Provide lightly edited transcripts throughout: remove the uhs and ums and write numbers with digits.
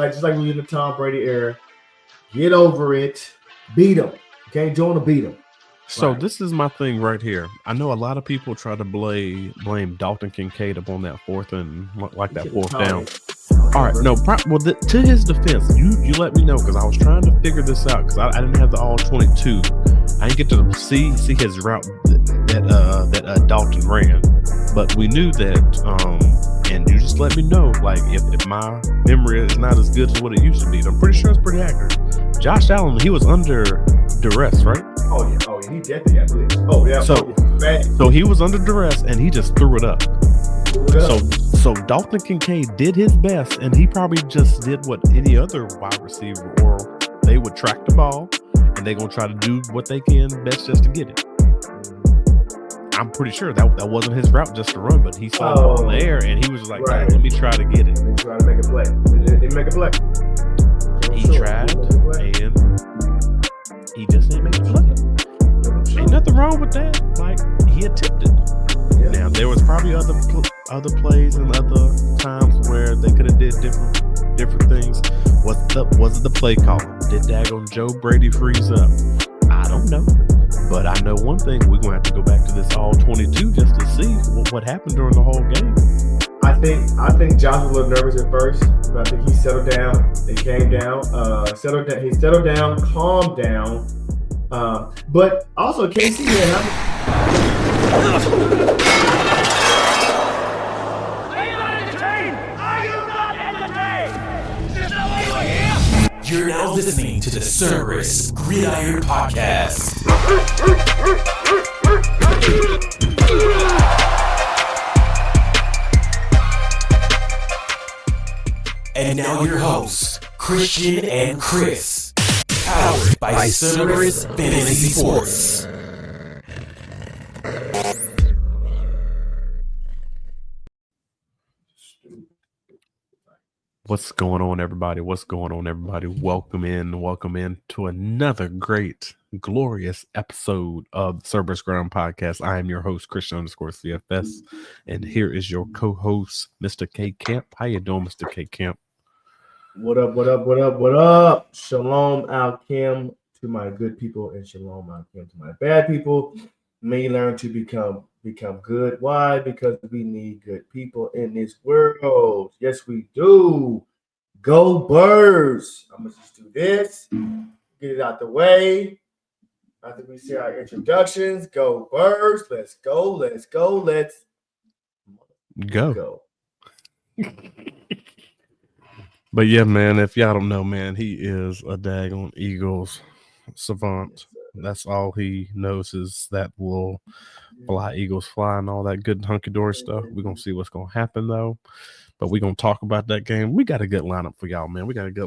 just like we in the Tom Brady era. Get over it. Beat him. Okay, Jonah beat him. So this is my thing right here. I know a lot of people try to blame Dalton Kincaid upon that fourth down. All right, no, to his defense, you let me know because I was trying to figure this out because I didn't have the all 22. I didn't get to see his route that Dalton ran, but we knew that. And you just let me know, like if my memory is not as good as what it used to be. I'm pretty sure it's pretty accurate. Josh Allen, he was under duress, right? Oh yeah, he definitely got blitzed. Oh yeah. So he was under duress and he just threw it up. So Dalton Kincaid did his best, and he probably just did what any other wide receiver, or they would track the ball and they're gonna try to do what they can best just to get it. I'm pretty sure that wasn't his route just to run, but he saw the ball in the air and he was like, right. Let me try to get it. Let me try to make a play. Didn't make a play. He tried and he just didn't make a play. Ain't nothing wrong with that. Like, he attempted. Yeah. Now there was probably other plays and other times where they could have did different things. Was it the play call? Did daggone Joe Brady freeze up? I don't know. But I know one thing, we're going to have to go back to this all 22 just to see what happened during the whole game. I think Josh was a little nervous at first, but I think he settled down. It came down. He settled down, calmed down. But also, KC You're now listening to the Cerberus Gridiron Podcast. And now your hosts, Christian and Chris. Powered by Cerberus Fantasy Sports. What's going on, everybody? Welcome in to another great, glorious episode of the Cerberus Gridiron Podcast. I am your host, Christian_CFS, and here is your co-host, Mr. K Camp. How you doing, Mr. K Camp? What up? Shalom Alchem to my good people, and shalom Alchem to my bad people. May you learn to become good. Why? Because we need good people in this world. Yes, we do. Go Birds. I'm going to just do this. Get it out the way. After we see our introductions, go Birds. Let's go. Go. But yeah, man, if y'all don't know, man, he is a daggone Eagles savant. That's all he knows is that will fly, Eagles fly, and all that good hunky-dory stuff. We're going to see what's going to happen, though. But we're going to talk about that game. We got a good lineup for y'all, man. We're going to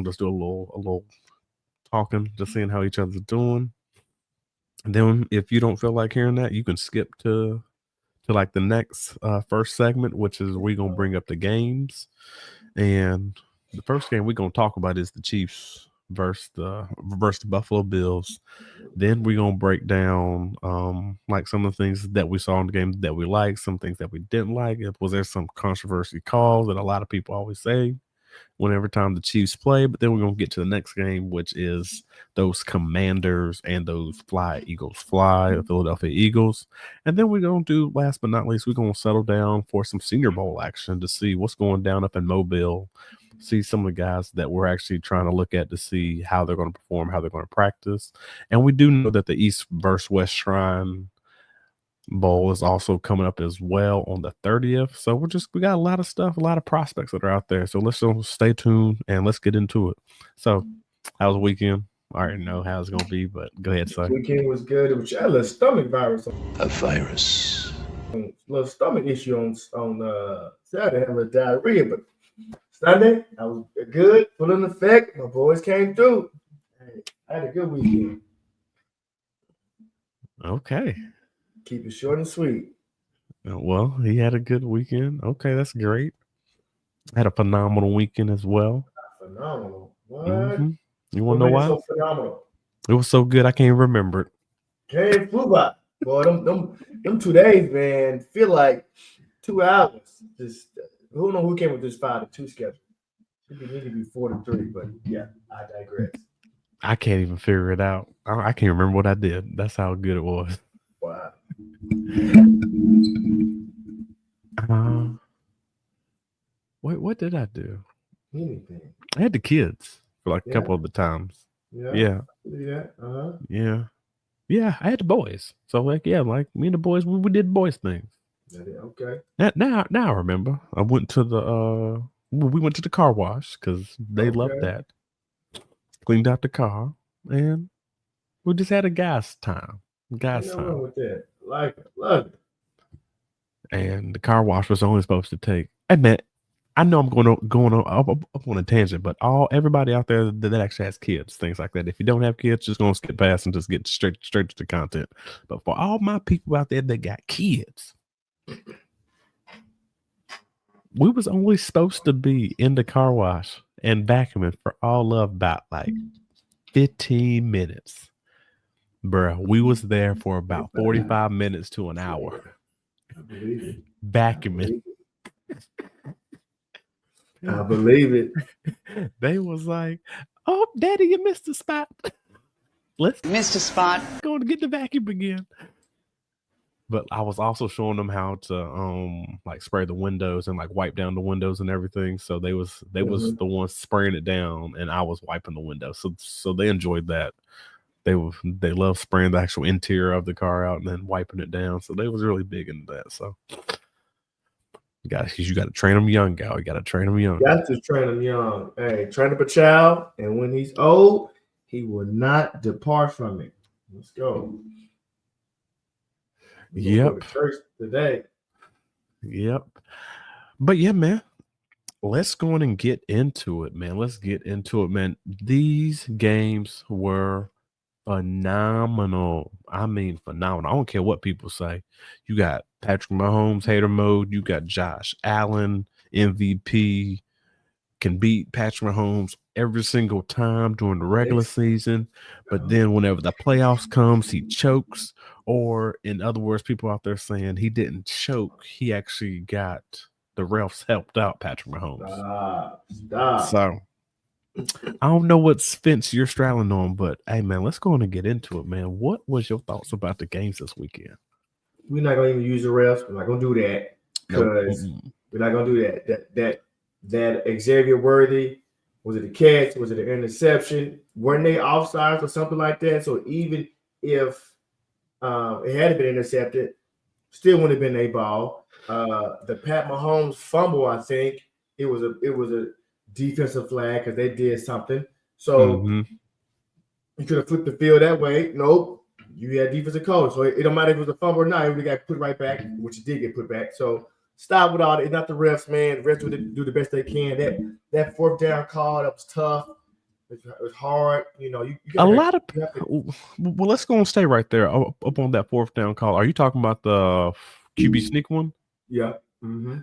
just do a little talking, just seeing how each other's doing. And then if you don't feel like hearing that, you can skip to like the next first segment, which is we're going to bring up the games. And the first game we're going to talk about is the Chiefs versus the Buffalo Bills. Then we're going to break down like some of the things that we saw in the game that we liked, some things that we didn't like. Was there some controversy calls that a lot of people always say whenever time the Chiefs play? But then we're going to get to the next game, which is those Commanders and those Eagles fly, the Philadelphia Eagles. And then we're going to do, last but not least, we're going to settle down for some Senior Bowl action to see what's going down up in Mobile. See some of the guys that we're actually trying to look at to see how they're going to perform, how they're going to practice. And we do know that the East versus West Shrine Bowl is also coming up as well on the 30th. So we got a lot of stuff, a lot of prospects that are out there. So let's just stay tuned and let's get into it. So how was the weekend? I already know how it's going to be, but go ahead, son. The weekend was good. It was a little stomach virus. A virus. A little stomach issue on Saturday. I had a little diarrhea, but Sunday, I was good, full in effect. My boys came through. I had a good weekend. Okay. Keep it short and sweet. Well, he had a good weekend. Okay, that's great. Had a phenomenal weekend as well. Phenomenal. What? Mm-hmm. You want to know why? So phenomenal. It was so good, I can't remember it. Okay, flew by. Boy, them 2 days, man, feel like 2 hours. Just who knows who came with this 5-2 schedule? It need to be 4-3, but yeah, I digress. I can't even figure it out. I can't remember what I did. That's how good it was. Wow. What did I do? Anything. I had the kids for like a Yeah. couple of the times. Yeah. Yeah, I had the boys. So like me and the boys, we did boys things. Okay. Now I remember. I went to we went to the car wash because they loved that. Cleaned out the car and we just had a gas time. Nothing wrong with that. Like it. Love it. And the car wash was only supposed to take. Hey man, I know I'm going up on a tangent, but everybody out there that actually has kids, things like that. If you don't have kids, just gonna skip past and just get straight to the content. But for all my people out there that got kids, we was only supposed to be in the car wash and vacuuming for all of about like 15 minutes. Bruh, we was there for about 45 minutes to an hour. I believe it. Vacuuming. I believe it. They was like, "Oh, Daddy, you missed the spot. Let's missed a spot. Going to get the vacuum again." But I was also showing them how to like spray the windows and like wipe down the windows and everything. So they was the ones spraying it down, and I was wiping the windows. So they enjoyed that. They love spraying the actual interior of the car out and then wiping it down. So they was really big into that. So you got to train them young, gal. You got to train them young. Got to train them young. Hey, train up a child, and when he's old, he will not depart from it. Let's go. Yep. Go to church today. Yep. But yeah, man. Let's go on and get into it, man. Let's get into it, man. These games were phenomenal. I mean, phenomenal. I don't care what people say. You got Patrick Mahomes, hater mode. You got Josh Allen, MVP, can beat Patrick Mahomes every single time during the regular season. But then whenever the playoffs comes, he chokes. Or in other words, people out there saying he didn't choke. He actually got the refs helped out Patrick Mahomes. Stop. So I don't know what fence you're straddling on, but hey, man, let's go on and get into it, man. What was your thoughts about the games this weekend? We're not going to even use the refs. We're not going to do that because we're not going to do that. That Xavier Worthy, was it a catch? Was it an interception? Weren't they offsides or something like that? So even if it had been intercepted, still wouldn't have been a ball. The Pat Mahomes fumble, I think it was a defensive flag because they did something. So you could have flipped the field that way. Nope, you had defensive coach. So it don't matter if it was a fumble or not. It would got put right back, which it did get put back. So stop with all that. It's not the refs, man. The refs would do the best they can. That fourth down call, that was tough. It was hard. You know, well, let's go and stay right there up on that fourth down call. Are you talking about the QB sneak one? Yeah.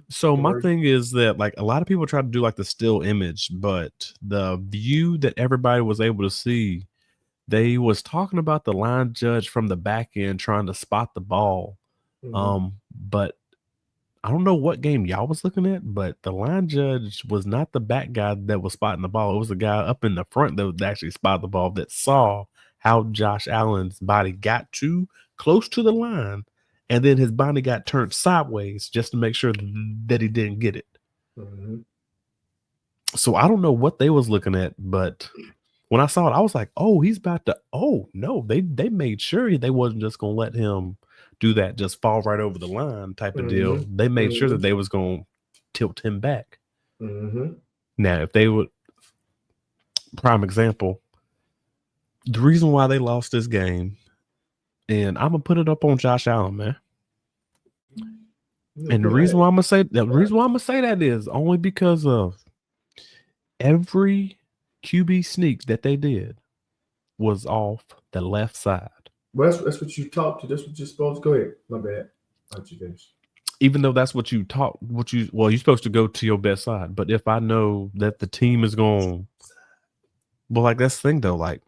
So my thing is that like a lot of people try to do like the still image, but the view that everybody was able to see, they was talking about the line judge from the back end trying to spot the ball. But I don't know what game y'all was looking at, but the line judge was not the back guy that was spotting the ball. It was the guy up in the front that was actually spotted the ball, that saw how Josh Allen's body got too close to the line, and then his body got turned sideways just to make sure that he didn't get it. So I don't know what they was looking at, but when I saw it, I was like, oh, he's about to, oh, no, they made sure they wasn't just going to let him do that, just fall right over the line type of deal. They made sure that they was going to tilt him back. Now, if they would, prime example, the reason why they lost this game, and I'm going to put it up on Josh Allen, man. And the reason why I'm going to say that is only because of every QB sneak that they did was off the left side. Well, that's what you talked to. That's what you're supposed to. Go ahead. My bad. How'd you finish? Even though that's what you taught, you're supposed to go to your best side. But if I know that the team is going, well, like that's the thing though, like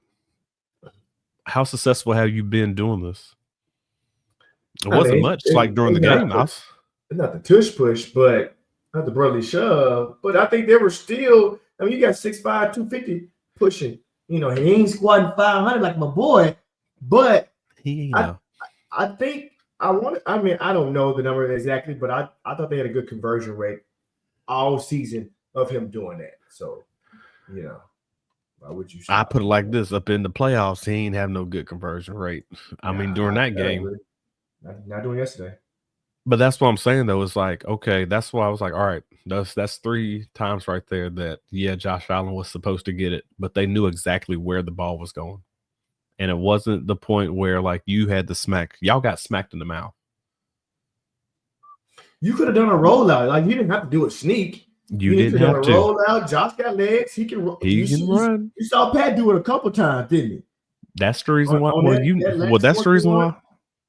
how successful have you been doing this? It wasn't much like during the game. Not the tush push, but not the brotherly shove. But I think they were still I mean, you got 6'5", 250 pushing. You know, he ain't squatting 500 like my boy, but I think I don't know the number exactly, but I thought they had a good conversion rate all season of him doing that. So, you know, why would you say I put it like this: up in the playoffs, he ain't have no good conversion rate. I mean, during that game, not doing yesterday. But that's what I'm saying, though. It's like, okay, that's why I was like, all right, that's 3 times right there that, Josh Allen was supposed to get it, but they knew exactly where the ball was going. And it wasn't the point where, like, you had to smack. Y'all got smacked in the mouth. You could have done a rollout. Like, you didn't have to do a sneak. You didn't have to. Rollout. Josh got legs. He can run. You saw Pat do it a couple times, didn't he? That's the reason why. That's the reason why.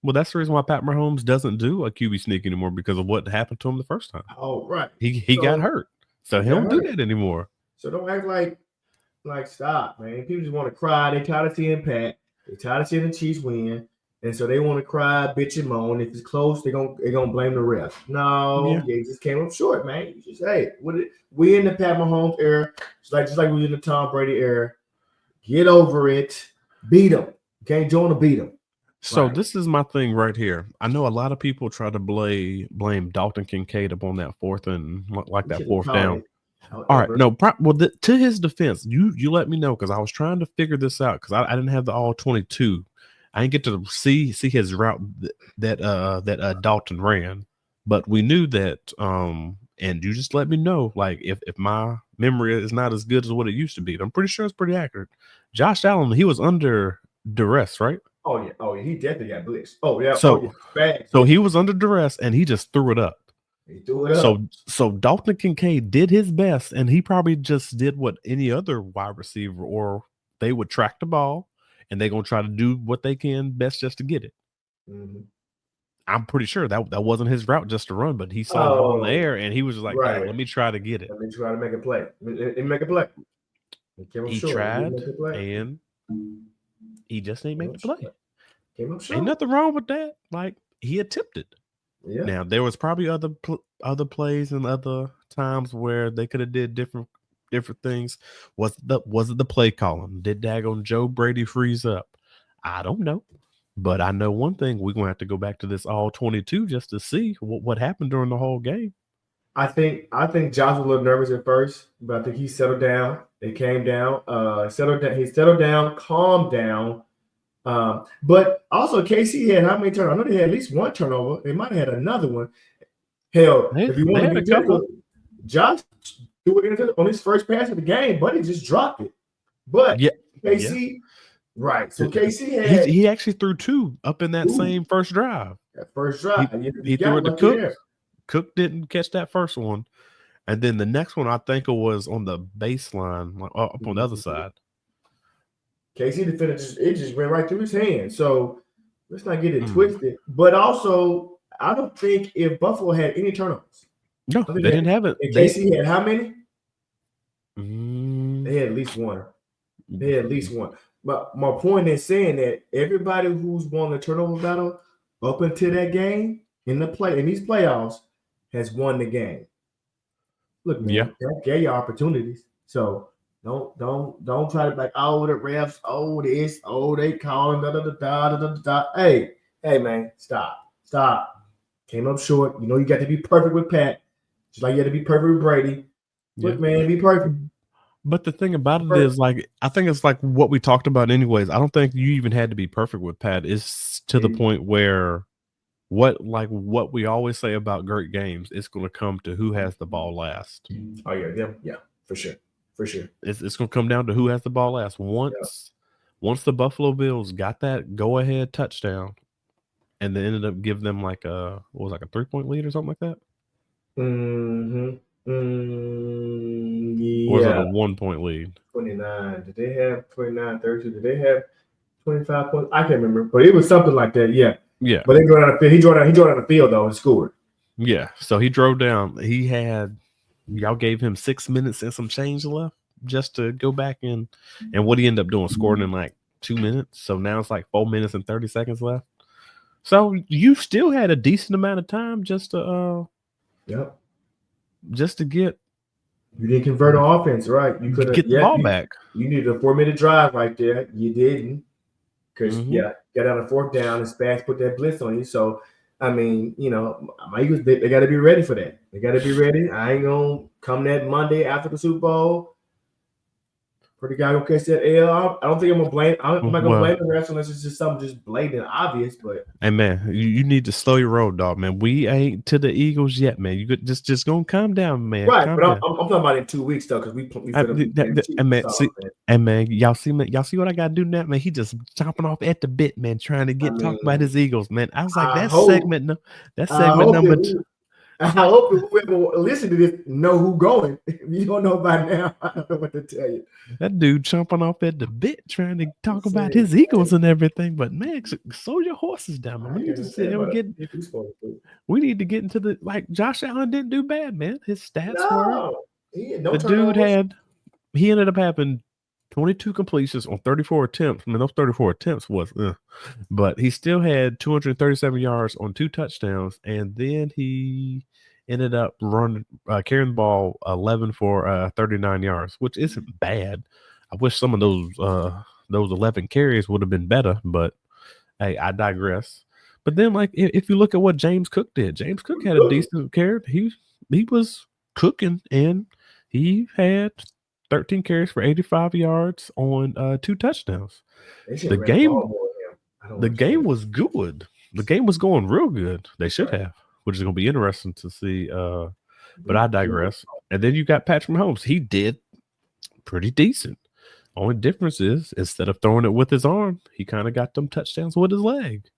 Well, that's the reason why Pat Mahomes doesn't do a QB sneak anymore, because of what happened to him the first time. Oh, right. He got hurt. So he don't do that anymore. So don't act like stop, man. People just want to cry. They tired of seeing Pat. They tired of seeing the Chiefs win. And so they want to cry, bitch, and moan. If it's close, they're gonna blame the ref. No, they just came up short, man. You just we in the Pat Mahomes era, just like we in the Tom Brady era. Get over it. Beat them. Can't join to beat them. So This is my thing right here. I know a lot of people try to blame Dalton Kincaid upon that fourth down. All right, no, to his defense, you let me know, because I was trying to figure this out, because I didn't have the all 22. I didn't get to see his route that Dalton ran, but we knew that. And you just let me know, like, if my memory is not as good as what it used to be. I'm pretty sure it's pretty accurate. Josh Allen, he was under duress, right? Oh yeah, he definitely got blitzed. Oh yeah, so he was under duress and he just threw it up. He threw it up. So Dalton Kincaid did his best, and he probably just did what any other wide receiver, or they would track the ball and they're gonna try to do what they can best just to get it. Mm-hmm. I'm pretty sure that wasn't his route just to run, but he saw the ball in the air and he was just like, hey, let me try to get it. Let me try to make a play. Let me make a play. He tried, and he just ain't make the play. Ain't nothing wrong with that. Like, he attempted. Yeah. Now, there was probably other plays and other times where they could have did different things. Was it the play calling? Did daggone Joe Brady freeze up? I don't know. But I know one thing: we're gonna have to go back to this all 22 just to see what happened during the whole game. I think Josh was a little nervous at first, but I think he settled down. They came down, settled down. He settled down, calmed down. But also KC had how many turnovers? I know they had at least one turnover. They might have had another one. Hell, if you want to be technical, Josh threw it on his first pass of the game, but he just dropped it. But KC. Yeah. Right. So KC he actually threw 2 up in that same first drive. That first drive. He threw it to Cook. There. Cook didn't catch that first one. And then the next one, I think it was on the baseline, up on the other side. KC defender it just went right through his hand. So let's not get it twisted. But also, I don't think if Buffalo had any turnovers. No, they didn't have it. And KC had how many? They had at least one. They had at least one. But my point is saying that everybody who's won the turnover battle up until that game in these playoffs has won the game. Look, man, that gave you opportunities. So don't try to like, oh, the refs, oh this, oh they calling da. Hey, man, stop. Came up short. You know you got to be perfect with Pat, just like you had to be perfect with Brady. Look, man, be perfect. But the thing about it is, like, I think it's like what we talked about anyways. I don't think you even had to be perfect with Pat. It's to the point where what we always say about great games, it's going to come to who has the ball last. Oh, yeah, for sure. It's going to come down to who has the ball last. Once the Buffalo Bills got that go-ahead touchdown, and they ended up giving them like a 3-point lead or something like that? Mm-hmm. Or was it a 1-point lead? 29. Did they have 29, 32? Did they have 25 points? I can't remember, but it was something like that. Yeah. Yeah. But they drove down the field. He drove down the field though and scored. Yeah. So he drove down. Y'all gave him 6 minutes and some change left just to go back and what he ended up doing, scoring in like 2 minutes. So now it's like 4 minutes and 30 seconds left. So you still had a decent amount of time just to get You didn't convert on offense, right? You could have get the ball back. You needed a 4-minute drive right there. You didn't, because got on a 4th down and Spags put that blitz on you. So, I mean, my Eagles, they got to be ready for that. They got to be ready. I ain't gonna come that Monday after the Super Bowl. Pretty guy gonna catch that L. I don't think I'm gonna blame. I'm not gonna blame the refs unless it's just something just blatant obvious. But hey man, you need to slow your roll, dog, man. We ain't to the Eagles yet, man. You could just gonna calm down, man. Right, calm but down. I'm talking about in 2 weeks though, because we man, y'all see what I gotta do now, man. He just chomping off at the bit, man, trying to talk about his Eagles, man. I was like, that segment number 2. I hope whoever listen to this know who going. If you don't know by now, I don't know what to tell you. That dude chomping off at the bit, trying to talk about his Eagles and everything. But man, slow your horses down, man. We need to sit and we need to get into the Josh Allen didn't do bad, man. His stats were the dude he ended up having 22 completions on 34 attempts. I mean, those 34 attempts was, but he still had 237 yards on 2 touchdowns, and then he ended up carrying the ball 11 for 39 yards, which isn't bad. I wish some of those 11 carries would have been better, but hey, I digress. But then, if you look at what James Cook did, James Cook had a decent carry. He was cooking, and he had 13 carries for 85 yards on 2 touchdowns. The game was good. The game was going real good. They should have, which is going to be interesting to see. But I digress. And then you got Patrick Mahomes. He did pretty decent. Only difference is instead of throwing it with his arm, he kind of got them touchdowns with his leg.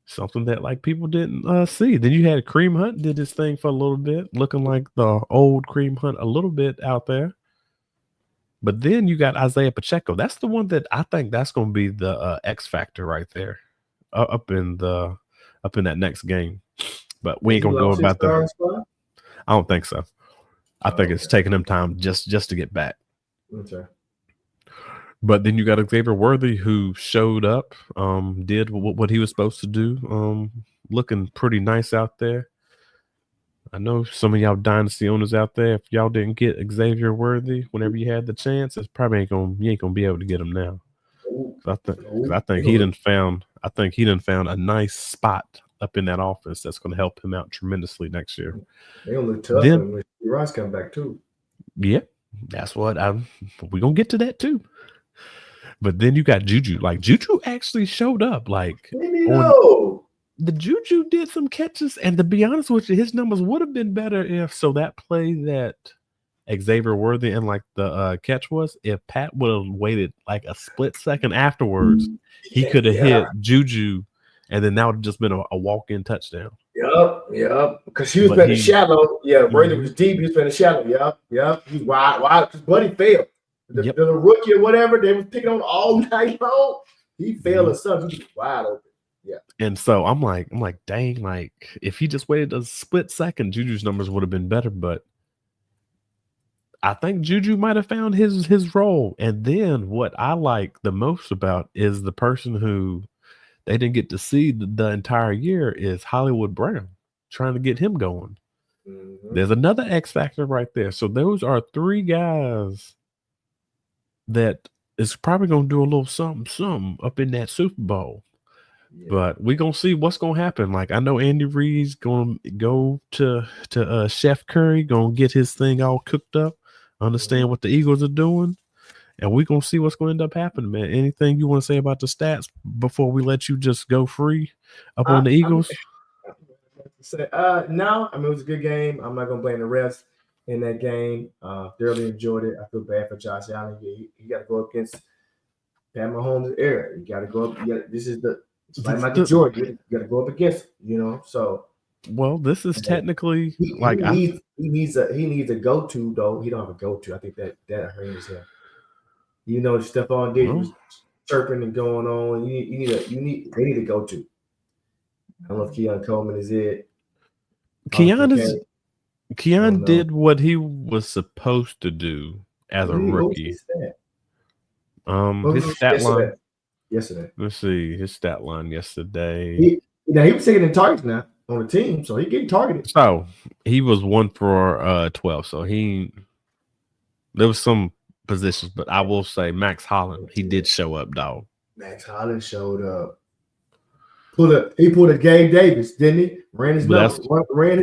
Something that people didn't see. Then you had Kareem Hunt did his thing for a little bit, looking like the old Kareem Hunt a little bit out there. But then you got Isaiah Pacheco. That's the one that I think that's going to be the X factor right there, up in that next game. But we ain't gonna go about that. I don't think so. I think it's taking him time just to get back. Okay. But then you got Xavier Worthy, who showed up, did what he was supposed to do, looking pretty nice out there. I know some of y'all dynasty owners out there, if y'all didn't get Xavier Worthy whenever you had the chance, it's probably you ain't gonna be able to get him now. I think he done found a nice spot up in that offense that's going to help him out tremendously next year. They gonna look tough when Ross come back too. Yeah, that's what we're gonna get to that too. But then you got Juju. Juju actually showed up. The Juju did some catches, and to be honest with you, his numbers would have been better if that play that Xavier Worthy and the catch was, if Pat would have waited a split second afterwards, he could have hit Juju, and then that would have just been a walk-in touchdown. Yep. Because he was playing the shallow. Yeah, Worthy was deep. He was playing the shallow. Yep. He's wide. His buddy failed. The rookie or whatever, they was picking on all night long. He failed or something. He was wide open. Yeah. And so I'm like, dang, if he just waited a split second, Juju's numbers would have been better. But I think Juju might have found his role. And then what I like the most about is the person who they didn't get to see the entire year is Hollywood Brown, trying to get him going. Mm-hmm. There's another X factor right there. So those are 3 guys that is probably going to do a little something up in that Super Bowl. Yeah. But we're going to see what's going to happen. I know Andy Reid's going to go to Chef Curry, going to get his thing all cooked up, understand what the Eagles are doing, and we're going to see what's going to end up happening, man. Anything you want to say about the stats before we let you just go free up on the Eagles? No. I mean, it was a good game. I'm not going to blame the refs in that game. Thoroughly enjoyed it. I feel bad for Josh Allen. You got to go up against Pat Mahomes' era. You got to go up. This is like Michael Jordan. You got to go up against him, so. Well, this is technically he needs a go-to though. He don't have a go-to. I think that hurt his head. Stephon Diggs was chirping and going on. They need a go-to. I don't know if Keon Coleman is it. Keon did what he was supposed to do as a rookie. His stat line yesterday. Let's see his stat line yesterday. He was taking in targets now. on the team, so he getting targeted. So he was 1 for 12. So there was some positions, but I will say Max Holland, he did show up, dog. Max Holland showed up. He pulled a Gabe Davis, didn't he? Ran his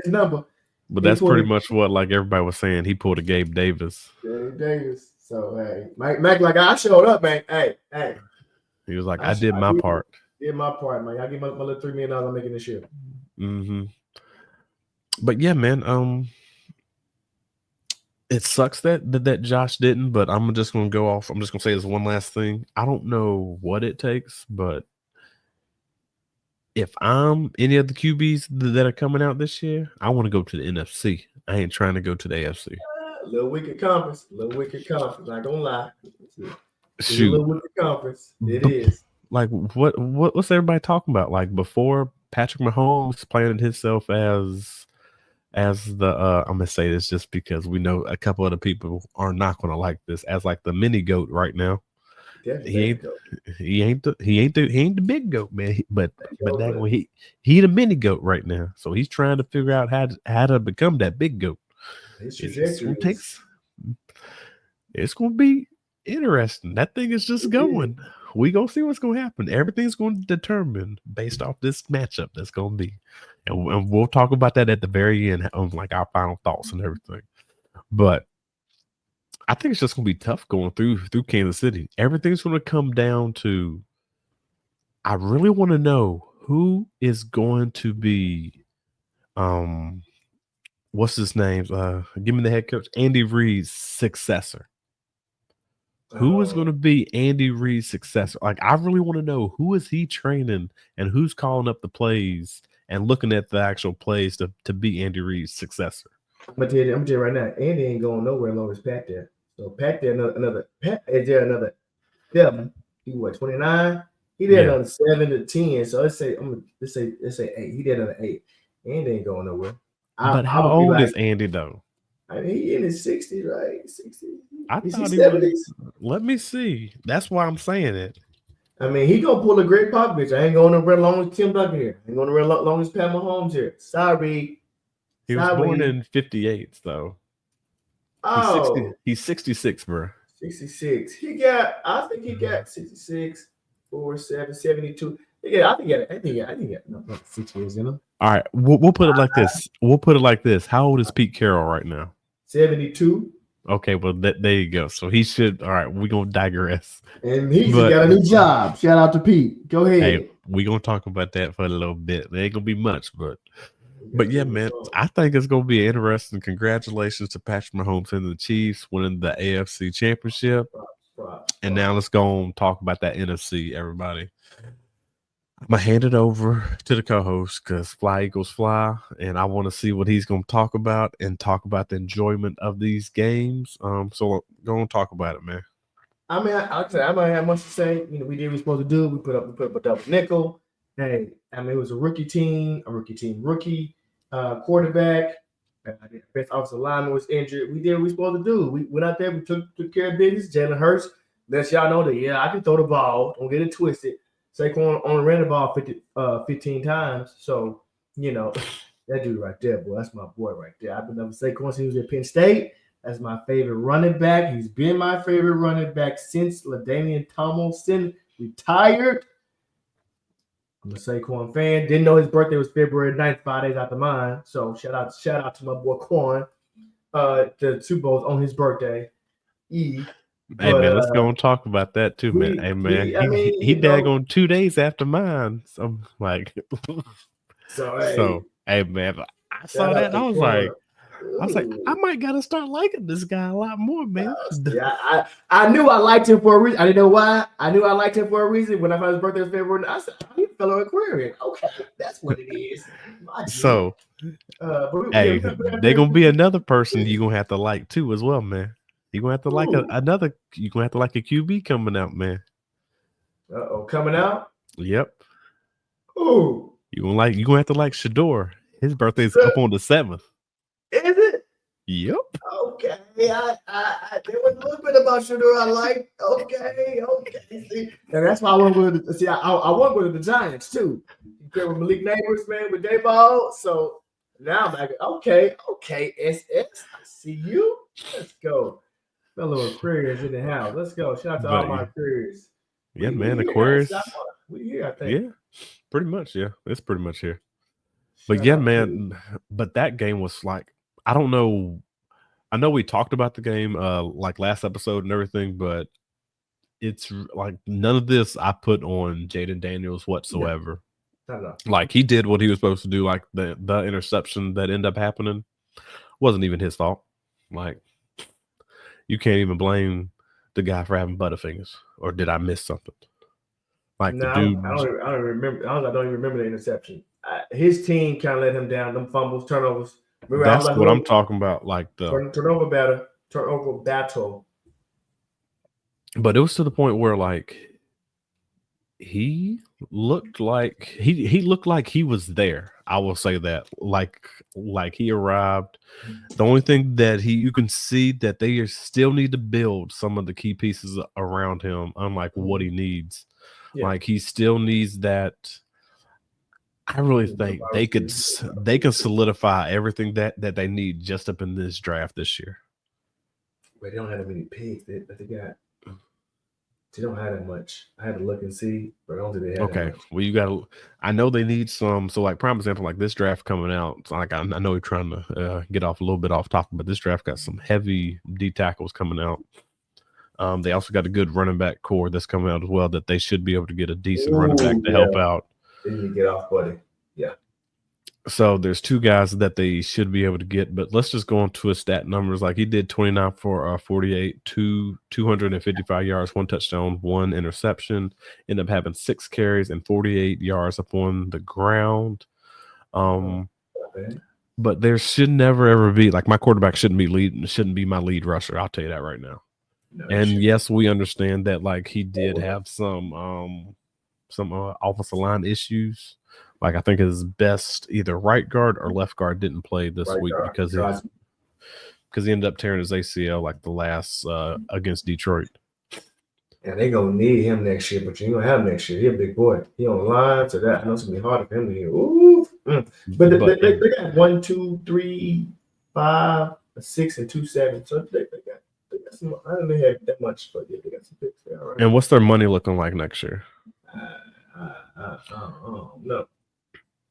number. But that's pretty much what like everybody was saying. He pulled a Gabe Davis. Gabe Davis. So hey, Mac like I showed up, man. Hey. He was like, I did my part. Did my part, man. I give my little $3 million I'm making this year. Mm-hmm. But yeah, man. It sucks that Josh didn't, but I'm just gonna go off. I'm just gonna say this one last thing. I don't know what it takes, but if I'm any of the QBs that are coming out this year, I want to go to the NFC. I ain't trying to go to the AFC. Little wicked conference. Not gonna lie. Shoot, a little wicked conference. It is. Like what's everybody talking about? Like before Patrick Mahomes planted himself as the I'm gonna say this just because we know a couple other people are not gonna like this as like the mini goat right now. He ain't the big goat, man. But that he the mini goat right now. So he's trying to figure out how to become that big goat. It's gonna be interesting. That thing is just going. We gonna see what's gonna happen. Everything's going to determine based off this matchup that's gonna be, and we'll talk about that at the very end of like our final thoughts and everything. But I think it's just gonna be tough going through Kansas City. Everything's gonna come down to. I really want to know who is going to be, what's his name? Give me the head coach, Andy Reid's successor. Who is going to be Andy Reid's successor? Like, I really want to know who is he training and who's calling up the plays and looking at the actual plays to be Andy Reid's successor. I'm gonna tell you right now, Andy ain't going nowhere as long as Pat there. So Pat there another 7. He what 29? He did another 7 to 10. So let's say 8. He did another 8. Andy ain't going nowhere. But how old is Andy though? I mean, he in his 60s, right? 60s. I thought he 70s. Let me see. That's why I'm saying it. I mean, he gonna pull a Greg Popovich. I ain't going to run long as Tim Duncan here. I ain't going to run long as Pat Mahomes here. Sorry. He was born in 58, though. Oh, he's 66, bro. 66. I think he got 66, 47, 72. Yeah, I think he got 6 years in him. All right, we'll put it like this. How old is Pete Carroll right now? 72. Okay, well there you go. So he should. All right, we're gonna digress. And he's got a new job. Shout out to Pete. Go ahead. Hey, we're gonna talk about that for a little bit. There ain't gonna be much, but yeah, man, I think it's gonna be interesting. Congratulations to Patrick Mahomes and the Chiefs winning the AFC Championship. And now let's go and talk about that NFC, everybody. I'm going to hand it over to the co-host because Fly Eagles Fly, and I want to see what he's going to talk about and talk about the enjoyment of these games. So go and talk about it, man. I mean, I might have much to say. You know, we did what we were supposed to do. We put up a double nickel. Hey, I mean, it was a rookie quarterback. Best offensive lineman was injured. We did what we were supposed to do. We went out there. We took care of business. Jalen Hurts lets y'all know that, I can throw the ball. Don't get it twisted. Saquon only ran the ball 15 times. So, that dude right there, boy, that's my boy right there. I've been loving Saquon since he was at Penn State. That's my favorite running back. He's been my favorite running back since LaDainian Tomlinson retired. I'm a Saquon fan. Didn't know his birthday was February 9th, 5 days after mine. So shout out to my boy Quan. The Super Bowl's on his birthday. Hey, man, let's go and talk about that too, man. Hey, man, he daggone 2 days after mine. So I'm like, hey, man, I saw that and I was like, I might gotta start liking this guy a lot more, man. I knew I liked him for a reason. I didn't know why. I knew I liked him for a reason. When I found his birthday was February, I said, he fellow Aquarian. Okay, that's what it is. So, hey, they're gonna be another person you're gonna have to like too, as well, man. You're gonna have to like another. You're gonna have to like a QB coming out, man. Coming out. Yep. Ooh. You're gonna have to like Shador. His birthday's up on the 7th. Is it? Yep. Okay. There was a little bit about Shador I like. Okay. See, and that's why I want to go to I want to go to the Giants too. You care with Malik Neighbors, man, with J-Ball. So now I'm like, okay, SS. I see you. Let's go. Fellow Aquarius in the house. Let's go. Shout out to all my Aquarius. Yeah, man, Aquarius. We here, I think. Yeah, pretty much. Yeah, it's pretty much here. But yeah, man. But that game was like, I don't know. I know we talked about the game like last episode and everything, but it's like none of this I put on Jaden Daniels whatsoever. Yeah. Like he did what he was supposed to do. Like the interception that ended up happening wasn't even his fault. Like you can't even blame the guy for having butterfingers. Or did I miss something? Like no, the dude. I don't remember. I don't even remember the interception. His team kind of let him down. Them fumbles, turnovers. Remember, that's like, what I'm talking about. Like the turnover battle. But it was to the point where like he looked like he looked like he was there. I will say that. Like he arrived. The only thing that you can see that they still need to build some of the key pieces around him, unlike what he needs. Yeah. Like he still needs that. I really think they can solidify everything that they need just up in this draft this year. But they don't have that many picks that they got. They don't have that much. I had to look and see, but I don't think they have that much. Well, you got to. I know they need some. So, like, prime example, like this draft coming out. It's like I know you're trying to get off a little bit off topic, but this draft got some heavy D tackles coming out. They also got a good running back core that's coming out as well. That they should be able to get a decent running back to help out. They need to get off, buddy. Yeah. So there's two guys that they should be able to get, but let's just go on to his stat numbers. Like he did 29 for 48, 255 yards, 1 touchdown, 1 interception. Ended up having 6 carries and 48 yards upon the ground. But there should never ever be like my quarterback shouldn't be my lead rusher. I'll tell you that right now. No, and yes, we understand that like he did have some offensive line issues. Like I think his best either right guard or left guard didn't play this week because he ended up tearing his ACL like the last against Detroit. Yeah, they gonna need him next year, but you ain't gonna have him next year. He a big boy. He on the line, so that I know it's gonna be harder for him to hear. Ooh, But they got 1, 2, 3, 5, 6, and 2, 7. So they got some. I don't know they had that much, but yeah, they got some picks there. Right. And what's their money looking like next year? No.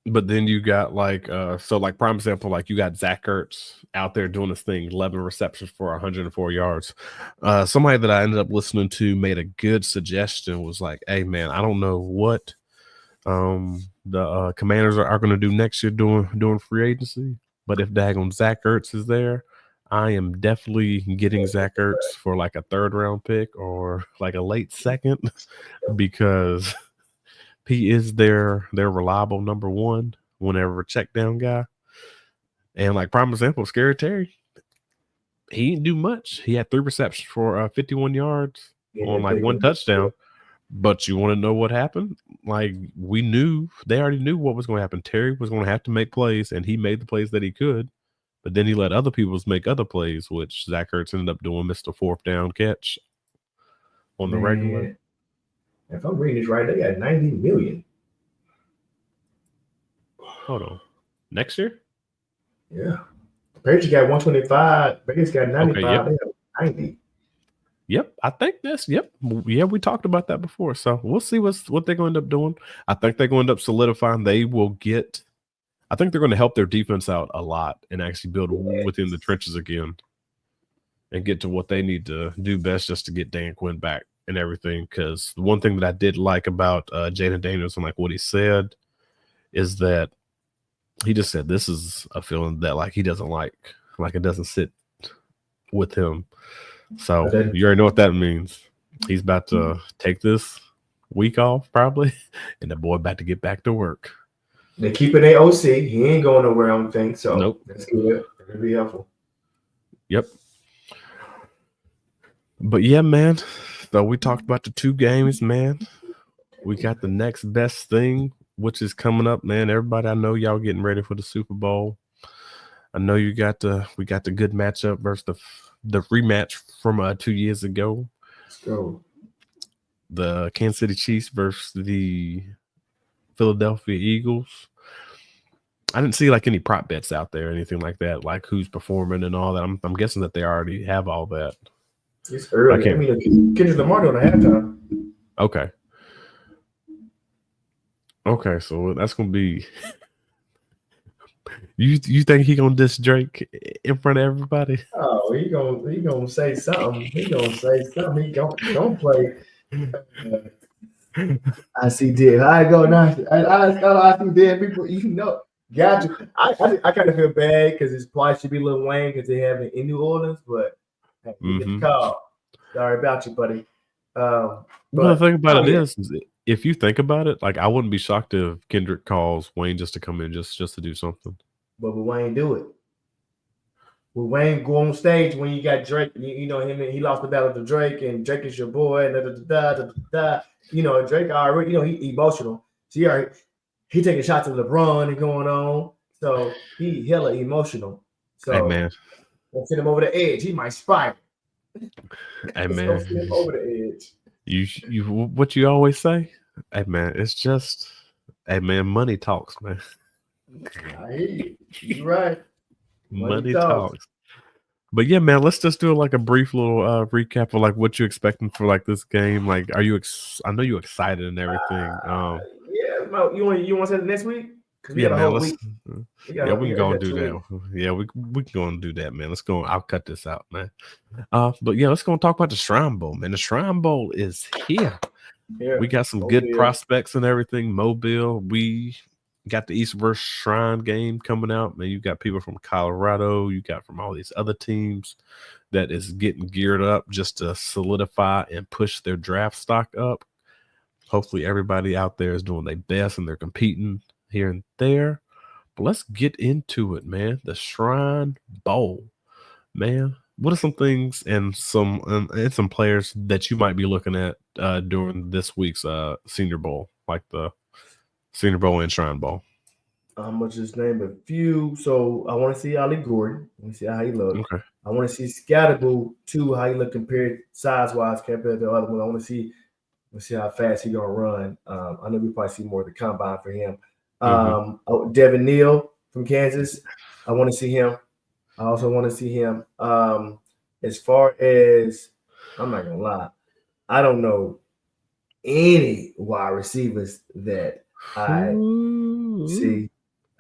But then you got like so like prime example, like you got Zach Ertz out there doing this thing, 11 receptions for 104 yards. Somebody that I ended up listening to made a good suggestion, was like, hey man, I don't know what the Commanders are going to do next year doing free agency, but if daggone Zach Ertz is there, I am definitely getting Zach Ertz for like a 3rd round pick or like a late 2nd because he is their reliable number 1 whenever check down guy. And like prime example, Scary Terry, he didn't do much. He had 3 receptions for 51 yards on like 1 touchdown. But you want to know what happened? Like they already knew what was going to happen. Terry was going to have to make plays, and he made the plays that he could. But then he let other people make other plays, which Zach Ertz ended up doing, missed a 4th down catch on the regular. If I'm reading this right, they got $90 million. Hold on. Next year? Yeah. Patriots got 125. Vegas got 95. Okay, yep. They have 90. Yep, I think that's Yeah, we talked about that before. So we'll see what they're going to end up doing. I think they're going to end up solidifying. I think they're going to help their defense out a lot and actually build within the trenches again and get to what they need to do best just to get Dan Quinn back and everything. Because the one thing that I did like about Jaden Daniels and like what he said is that he just said this is a feeling that like he doesn't like it doesn't sit with him. So you already know what that means. He's about to take this week off probably, and the boy about to get back to work. They're keeping their OC. He ain't going nowhere, I don't think. So nope. That's good. That'll be helpful. Yep. But yeah, man. So we talked about the 2 games, man. We got the next best thing, which is coming up, man. Everybody, I know y'all getting ready for the Super Bowl. I know we got the good matchup versus the rematch from 2 years ago. Let's go. The Kansas City Chiefs versus the Philadelphia Eagles. I didn't see like any prop bets out there, anything like that, like who's performing and all that. I'm guessing that they already have all that. It's early. I mean, Kendrick Lamar doing a halftime. Okay. Okay, so that's gonna be. You think he gonna diss Drake in front of everybody? Oh, he gonna say something. He don't play. I see dead. I go now. I see dead people. You know, got you. I kind of feel bad because his plight should be Lil Wayne because they have it in New Orleans, but he gets called. Sorry about you, buddy. But the thing about it is if you think about it, like I wouldn't be shocked if Kendrick calls Wayne just to come in just to do something. But will Wayne do it? Will Wayne go on stage when you got Drake? You know him, and he lost the battle to Drake, and Drake is your boy, and you know, Drake already, you know, he emotional. So he taking shots at LeBron and going on. So he hella emotional. So hey man, don't send him over the edge. He might spiral. Hey man, don't send him over the edge. You what you always say? Hey man, it's just money talks, man. I hear you. You're right. Money talks. But yeah, man, let's just do like a brief little recap of like what you're expecting for like this game. Like, are you? I know you're excited and everything. Yeah, you want to say the next week? We can go and do that. Yeah, we can go and do that, man. Let's go. I'll cut this out, man. But yeah, let's go and talk about the Shrine Bowl, man. The Shrine Bowl is here. Yeah, we got some good prospects and everything. Mobile, we got the East versus Shrine game coming out, man. You got people from Colorado, you got from all these other teams that is getting geared up just to solidify and push their draft stock up. Hopefully everybody out there is doing their best and they're competing here and there. But let's get into it, man. The Shrine Bowl, man. What are some things and some players that you might be looking at during this week's Senior Bowl, like the Senior Bowl and Shrine Bowl? I'm gonna just name a few. So I want to see Ali Gordon. I want to see how he looks. Okay. I want to see Scatterboo too, how he look compared size-wise compared to the other one. I want to see how fast he gonna run. I know we probably see more of the combine for him. Devin Neal from Kansas. I want to see him. I also want to see him. As far as, I'm not gonna lie, I don't know any wide receivers that I see.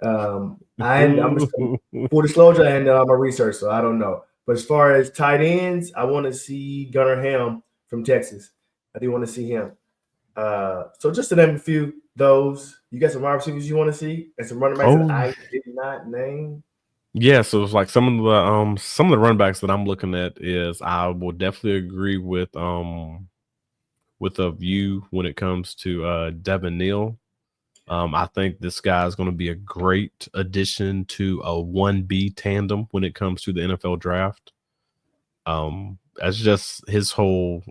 I'm full disclosure, and I'm a researcher, so I don't know. But as far as tight ends, I want to see Gunnar Ham from Texas. I do want to see him. So just to name a few, those you got some wide receivers you want to see, and some running backs that I did not name. Yeah, so it's like some of the running backs that I'm looking at is I will definitely agree with a view when it comes to Devin Neal. I think this guy is going to be a great addition to a 1B tandem when it comes to the NFL draft. That's just his whole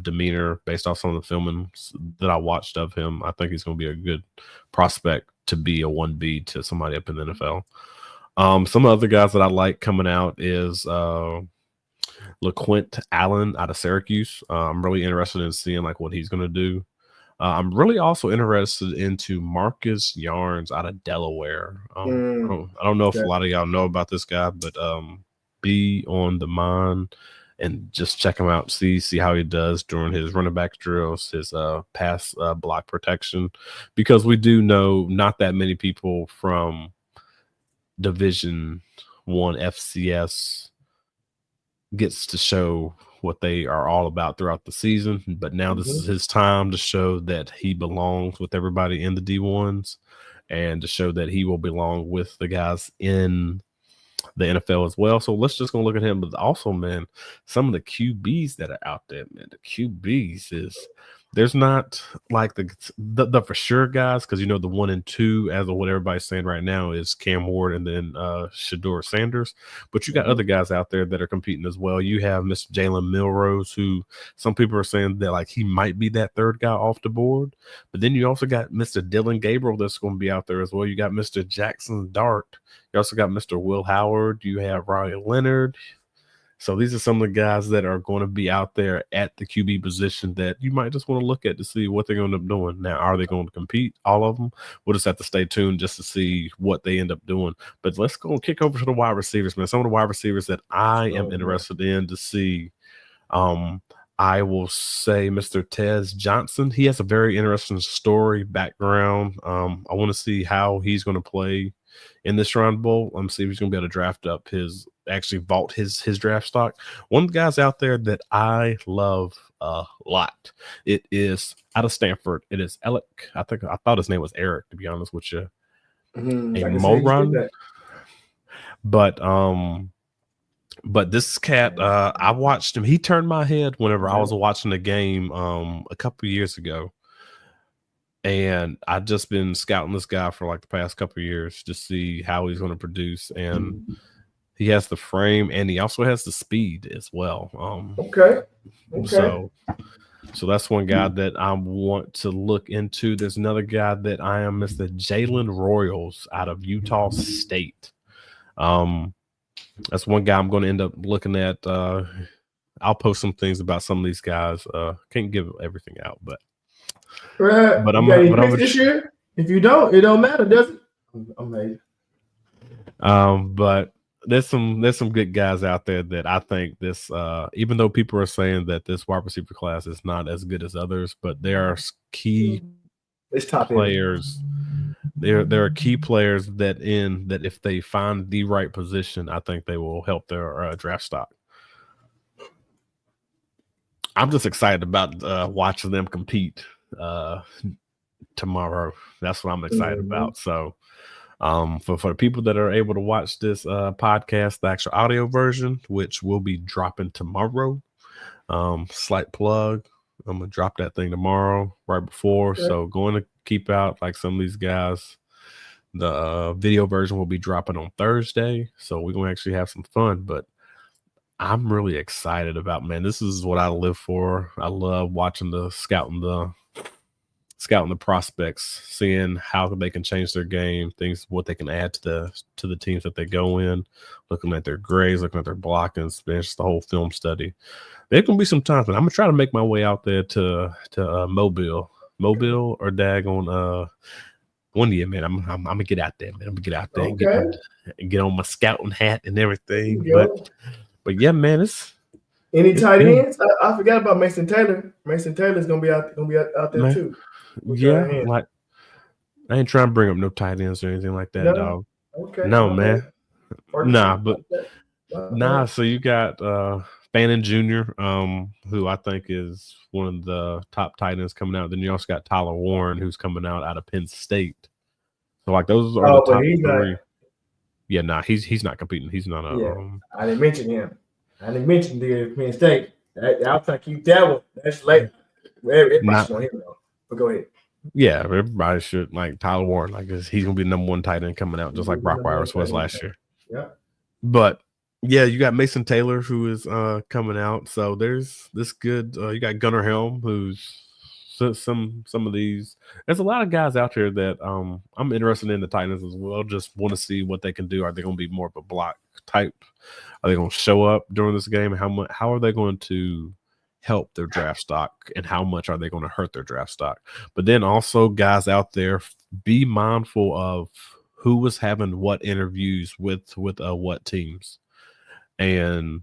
demeanor based off some of the filming that I watched of him. I think he's going to be a good prospect to be a 1B to somebody up in the NFL. Some other guys that I like coming out is LaQuint Allen out of Syracuse. I'm really interested in seeing like what he's going to do. I'm really also interested into Marcus Yarns out of Delaware. I don't know if a lot of y'all know about this guy, but be on the mind and just check him out, see how he does during his running back drills, his pass block protection, because we do know not that many people from Division I FCS gets to show what they are all about throughout the season. But now this is his time to show that he belongs with everybody in the D1s and to show that he will belong with the guys in the NFL as well. So let's just go look at him. But also, man, some of the QBs that are out there, man, the QBs is there's not like the for sure guys, because you know the 1 and 2 as of what everybody's saying right now is Cam Ward and then Shador Sanders. But you got other guys out there that are competing as well. You have Mr. Jalen Milrose, who some people are saying that like he might be that third guy off the board. But then you also got Mr. Dylan Gabriel that's going to be out there as well. You got Mr. Jackson Dart. You also got Mr. Will Howard. You have Riley Leonard. So these are some of the guys that are going to be out there at the QB position that you might just want to look at to see what they're going to end up doing. Now, are they going to compete? All of them? We'll just have to stay tuned just to see what they end up doing. But let's go and kick over to the wide receivers, man. Some of the wide receivers that I am interested in to see. I will say Mr. Tez Johnson. He has a very interesting story background. I want to see how he's going to play in this Shrine Bowl. I'm see if he's going to be able to draft up vault his draft stock. One of the guys out there that I love a lot. It is out of Stanford. It is Alec. I thought his name was Eric, to be honest with you. A moron. But this cat, I watched him. He turned my head whenever I was watching the game a couple of years ago. And I've just been scouting this guy for like the past couple of years to see how he's going to produce. And he has the frame and he also has the speed as well. Okay. So that's one guy that I want to look into. There's another guy that I am Mr. Jalen Royals out of Utah State. That's one guy I'm going to end up looking at. I'll post some things about some of these guys. Can't give everything out, but I'm this year. If you don't, it don't matter, does it? Amazing. But there's some good guys out there that I think this. Even though people are saying that this wide receiver class is not as good as others, but there are key top players. There are key players that if they find the right position, I think they will help their draft stock. I'm just excited about watching them compete tomorrow. That's what I'm excited about. So for the people that are able to watch this podcast, the actual audio version, which will be dropping tomorrow, slight plug, I'm going to drop that thing tomorrow right before. Okay. So going to keep out like some of these guys. The video version will be dropping on Thursday. So we're going to actually have some fun. But I'm really excited about, man, this is what I live for. I love watching scouting the prospects, seeing how they can change their game, what they can add to the teams that they go in, looking at their grades, looking at their blocking, just the whole film study. There's gonna be some times, and I'm gonna try to make my way out there to Mobile or daggone one year, man. I'm gonna get out there, man. I'm gonna get out there and get on my scouting hat and everything. But yeah, man, it's any tight ends. I forgot about Mason Taylor. Mason Taylor's gonna be out there man. Too. Yeah, like I ain't trying to bring up no tight ends or anything like that, dog. Okay. No, man. So you got Fannin Jr., who I think is one of the top tight ends coming out. Then you also got Tyler Warren, who's coming out of Penn State. So like those are the top three. He's not competing. He's not I didn't mention him. I didn't mention the Penn State. I'll try to keep that one. That's late. Everybody's on him though. But go ahead. Yeah, everybody should like Tyler Warren. Like he's gonna be the number one tight end coming out, just like Brock Bowers was last year. Yeah. But yeah, you got Mason Taylor who is coming out. So there's this good. You got Gunnar Helm, who's some of these. There's a lot of guys out there that I'm interested in the tight ends as well. Just want to see what they can do. Are they going to be more of a block type? Are they going to show up during this game? How are they going to help their draft stock, and how much are they going to hurt their draft stock? But then also guys out there, be mindful of who was having what interviews with what teams, and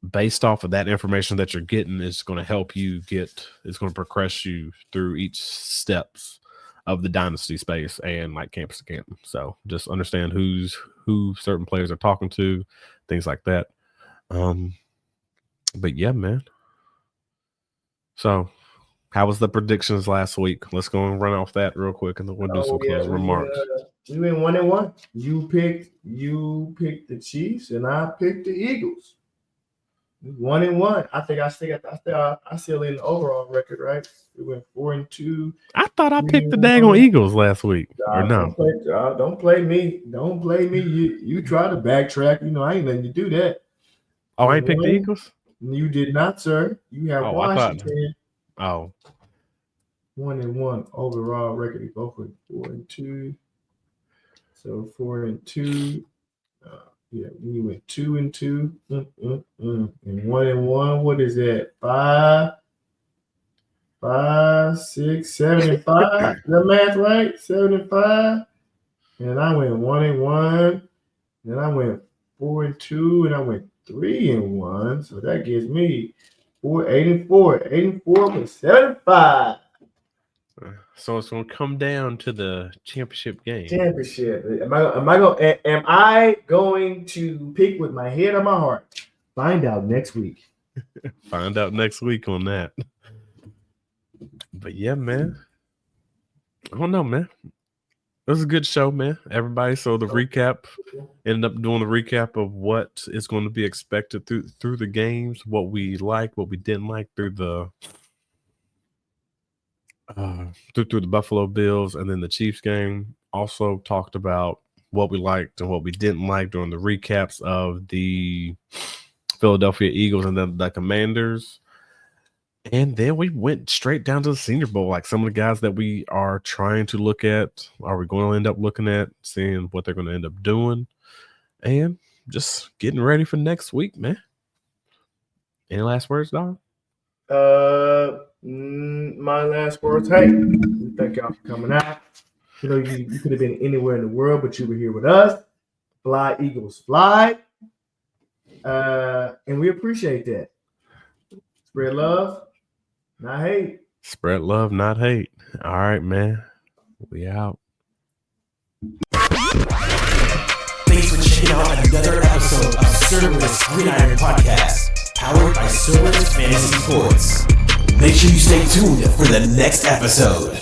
based off of that information that you're getting is going to help you it's going to progress you through each steps of the dynasty space and like campus to camp. So just understand who certain players are talking to, things like that. But yeah, man. So how was the predictions last week? Let's go and run off that real quick and then we'll do some closing remarks. We went 1-1. You picked the Chiefs and I picked the Eagles. 1-1. I think I still in the overall record, right? We went 4-2. I thought I picked the daggone Eagles last week. Or no? Don't play me. Don't play me. You try to backtrack. I ain't letting you do that. Oh, I ain't picked the Eagles? You did not, sir. You have Washington. 1-1 overall record. You go for 4-2. So 4-2. Yeah, we went 2-2, and 1-1. What is that? 5, 6, 7, and 5. Is that math right? 7 and 5. And I went 1-1. Then I went 4-2, and I went 3-1. So that gives me 8-4. 8-4 with 7-5. So it's gonna come down to the championship game. Championship. Am I going to pick with my head or my heart? Find out next week. Find out next week on that. But yeah, man. I don't know, man. It was a good show, man. Everybody. So the recap ended up doing the recap of what is going to be expected through the games, what we liked, what we didn't like through the through the Buffalo Bills and then the Chiefs game. Also talked about what we liked and what we didn't like during the recaps of the Philadelphia Eagles and then the Commanders. And then we went straight down to the Senior Bowl, like some of the guys that we are trying to look at, are we going to end up looking at, seeing what they're going to end up doing, and just getting ready for next week, man. Any last words, Don? My last words. Hey, we thank y'all for coming out. You know, you could have been anywhere in the world, but you were here with us. Fly, Eagles, fly. And we appreciate that. Spread love, not hate. Spread love, not hate. All right, man. We out. Thanks for checking out another episode of Cerberus Gridiron Podcast, powered by Cerberus Fantasy Sports. Make sure you stay tuned for the next episode.